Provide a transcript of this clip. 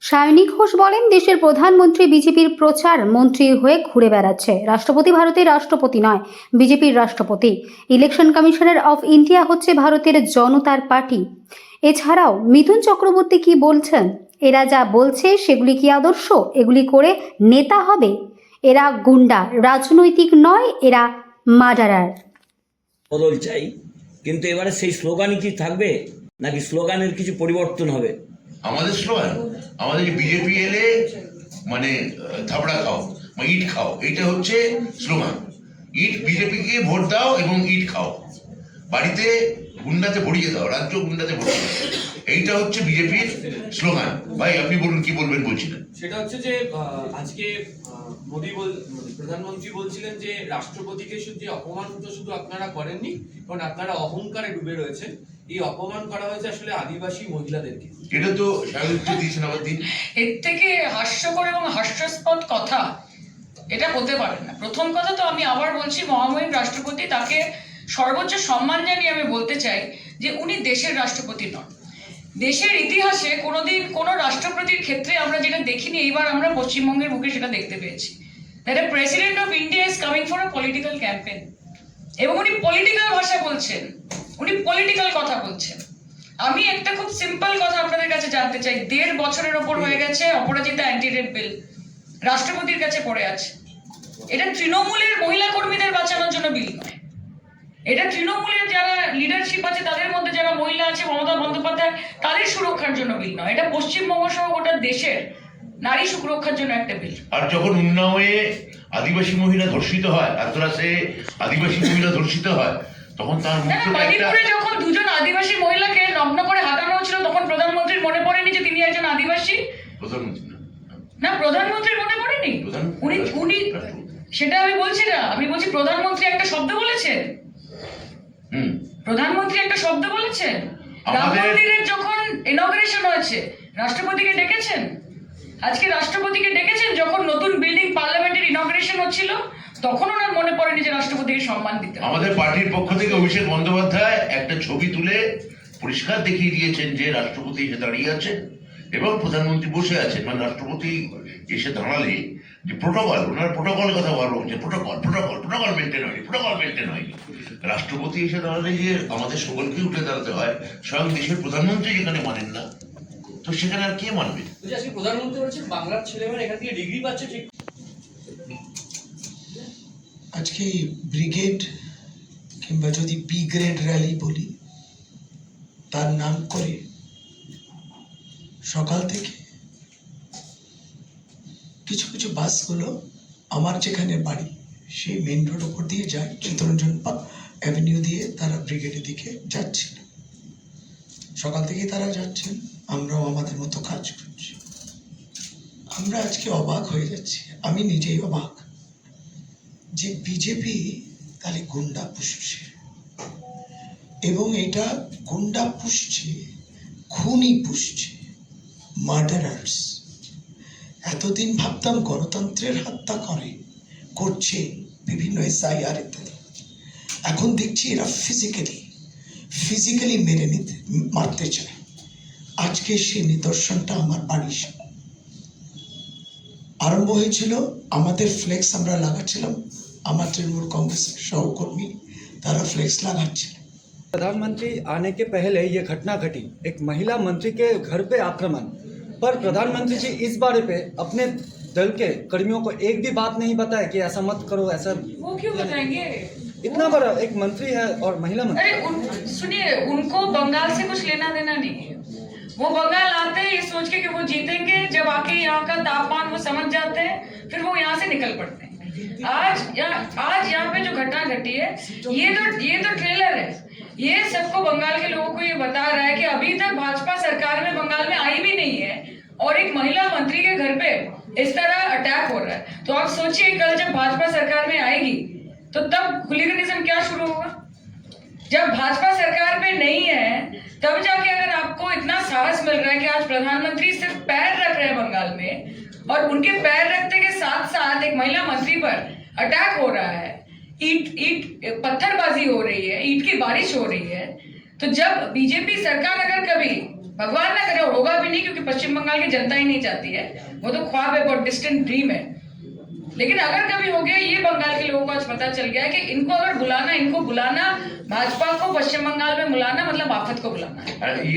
সায়নী ঘোষ বলেন, দেশের প্রধানমন্ত্রী বিজেপির প্রচার মন্ত্রী হয়ে ঘুরে বেড়াচ্ছে। রাষ্ট্রপতি ভারতের রাষ্ট্রপতি নয়, বিজেপির রাষ্ট্রপতি। ইলেকশন কমিশনার অফ ইন্ডিয়া হচ্ছে ভারতের জনতার পার্টি। এছাড়াও মিথুন চক্রবর্তী কি বলছেন? এরা যা বলছে সেগুলি কি আদর্শ? এগুলি করে নেতা হবে? এরা গুন্ডা, রাজনৈতিক নয়, এরা মার্ডারার। বদল চাই, কিন্তু এবারে সেই স্লোগানই কি থাকবে নাকি স্লোগানের কিছু পরিবর্তন হবে? আমাদের স্লোগান, আমাদের বিজেপি এলে মানে থাবড়া খাও, ইট খাও, এটা হচ্ছে স্লোগান। ইট, বিজেপিকে ভোট দাও এবং ইট খাও, বাড়িতে গুন্ডাতে ভরিয়ে দাও, রাজ্য গুন্ডাতে ভরিয়ে দাও, এইটা হচ্ছে বিজেপির স্লোগান। ভাই আপনি বলুন, কি বলবেন বলছিলেন? সেটা হচ্ছে যে আজকে প্রধানমন্ত্রী বলছিলেন যে রাষ্ট্রপতিকে শুধু অপমান শুধু আপনারা করেননি, কারণ আপনারা অহংকারে ডুবে রয়েছেন। এই অপমান করা হয়েছে আসলে আদিবাসী মহিলাদেরকে। এটা তো স্বাগত দিয়েছেন আবার দিন। এর থেকে হাস্যকর এবং হাস্যাস্পদ কথা এটা হতে পারে না। প্রথম কথা তো আমি আবার বলছি, মহামহিম রাষ্ট্রপতি, তাকে সর্বোচ্চ সম্মান জানিয়ে আমি বলতে চাই যে উনি দেশের রাষ্ট্রপতি নন। দেশের ইতিহাসে কোনোদিন কোনো রাষ্ট্রপতির ক্ষেত্রে আমরা যেটা দেখিনি, এইবার আমরা পশ্চিমবঙ্গের মুখে সেটা দেখতে পেয়েছি। That a president of India is coming for a political campaign, এবং উনি পলিটিক্যাল ভাষা বলছেন, উনি পলিটিক্যাল কথা বলছেন। আমি একটা খুব সিম্পল কথা আপনাদের কাছে জানতে চাই। 1.5 বছরের ওপর হয়ে গেছে অপরাজিতা অ্যান্টি রেপ বিল রাষ্ট্রপতির কাছে পড়ে আছে। এটা তৃণমূলের মহিলা কর্মীদের বাঁচানোর জন্য বিল নয়, এটা তৃণমূলের যারা লিডারশিপ আছে তাদের মধ্যে যারা মহিলা আছে, মমতা বন্দ্যোপাধ্যায়, তাদের সুরক্ষার জন্য বিল নয়। এটা পশ্চিমবঙ্গ সহ গোটা দেশের নারী সুরক্ষার জন্য একটা বিল। আর যখন উন্নাওয়ে আদিবাসী মহিলা ধর্ষিত হয়, আদ্রাসে আদিবাসী মহিলা ধর্ষিত হয়, তখন তার মণিপুরে যখন 2জন আদিবাসী মহিলাকে নগ্ন করে হাঁটানো হচ্ছিল, তখন প্রধানমন্ত্রীর মনে পড়েনি যে তিনি একজন আদিবাসী? প্রধানমন্ত্রী না, প্রধানমন্ত্রীর মনে পড়েনি? উনি সেটা আমি বলছি না, আমি বলছি প্রধানমন্ত্রী একটা শব্দ বলেছেন। প্রধানমন্ত্রী একটা শব্দ বলেছেন। রাম মন্দিরের যখন ইনঅগ্রেশন হয়েছে, রাষ্ট্রপতিকে ডেকেছেন? আজকে রাষ্ট্রপতিকে ডেকেছেন যখন নতুন বিল্ডিং পার্লামেন্টের ইনঅগ্রেশন হচ্ছিল, তখন ওনার মনে পড়েনি যে রাষ্ট্রপতিকে সম্মান দিতে। আমাদের পার্টির পক্ষ থেকে অভিষেক বন্দ্যোপাধ্যায় একটা ছবি তুলে পরিষ্কার দেখিয়ে দিয়েছেন যে রাষ্ট্রপতি এসে দাঁড়িয়ে আছেন এবং প্রধানমন্ত্রী বসে আছেন। মানে রাষ্ট্রপতি এসে দাঁড়ালে যে প্রোটোকল, ওনার প্রোটোকলের কথা বলা হচ্ছে, প্রোটোকল মেনটেন হয়নি। রাষ্ট্রপতি এসে দাঁড়ালে যে আমাদের সকলকে উঠে দাঁড়াতে হয়, স্বয়ং দেশের প্রধানমন্ত্রী যেখানে মানেন না, তো সেখানে আর কে মানবে? আজকে প্রধানমন্ত্রী বলছেন বাংলার ছেলেমেয়েরা এখান থেকে ডিগ্রি পাচ্ছে। ঠিক আজকে ব্রিগেড কিংবা যদি বি গ্রেড র্যালি বলি, তার নাম করে সকাল থেকে কিছু কিছু বাসগুলো আমার যেখানে বাড়ি সেই মেন রোড ওপর দিয়ে যায়, চিত্তরঞ্জন অ্যাভিনিউ দিয়ে তারা ব্রিগেডের দিকে যাচ্ছিল। সকাল থেকেই তারা যাচ্ছেন, আমরাও আমাদের মতো কাজ করছি। আমরা আজকে অবাক হয়ে যাচ্ছি, আমি নিজেই অবাক যে বিজেপি তাহলে গুন্ডা পুষছে, এবং এটা গুন্ডা পুষছে, খুনি পুষছে, মার্ডারার্স। এতদিন ভাবতাম গণতন্ত্রের হত্যা করছে বিভিন্ন SIR ইত্যাদি, এখন দেখছি এরা ফিজিক্যালি মারতে চায়। আজকে সেই নিদর্শনটা আমার বাড়ির আরম্ভ হয়েছিল। আমাদের ফ্লেক্স আমরা লাগাচ্ছিলাম, আমার তৃণমূল कांग्रेस सहकर्मी तारा फ्लेक्स लगाচ্ছিল। प्रधानमंत्री आने के पहले ये घटना घटी, एक महिला मंत्री के घर पे आक्रमण, पर प्रधानमंत्री जी इस बारे पे अपने दल के कर्मियों को एक भी बात नहीं बताया कि ऐसा मत करो, ऐसा। वो क्यों बताएंगे? इतना बड़ा एक मंत्री है और महिला मंत्री। अरे सुनिए, उनको बंगाल से कुछ लेना देना नहीं है। वो बंगाल आते हैं ये सोच के कि वो जीतेंगे, जब आके यहाँ का तापमान वो समझ जाते हैं, फिर वो यहाँ से निकल पड़ते हैं। आज यहाँ पे जो घटना घटी है, ये तो ट्रेलर है। ये सबको, बंगाल के लोगों को ये बता रहा है कि अभी तक भाजपा सरकार में बंगाल में आई भी नहीं है, और एक महिला मंत्री के घर पे इस तरह अटैक हो रहा है। तो आप सोचिए, कल जब भाजपा सरकार में आएगी तो तब हुलिगनिज्म क्या शुरू होगा? जब भाजपा सरकार पे नहीं है, तब जाके अगर आपको इतना साहस मिल रहा है कि आज प्रधानमंत्री सिर्फ पैर रख रहे हैं बंगाल में, और उनके पैर रखने के साथ साथ एक महिला मंत्री पर अटैक हो रहा है, ईट पत्थरबाजी हो रही है, ईट की बारिश हो रही है, तो जब बीजेपी सरकार अगर कभी भगवान ना करे, होगा भी नहीं, क्योंकि पश्चिम बंगाल की जनता ही नहीं चाहती है, वो तो ख्वाब है, बहुत डिस्टेंट ड्रीम है। लेकिन अगर कभी हो गया, ये बंगाल के लोगों को आज पता चल गया है कि इनको अगर बुलाना, इनको बुलाना, भाजपा को पश्चिम बंगाल में बुलाना मतलब आफत को बुलाना है। ये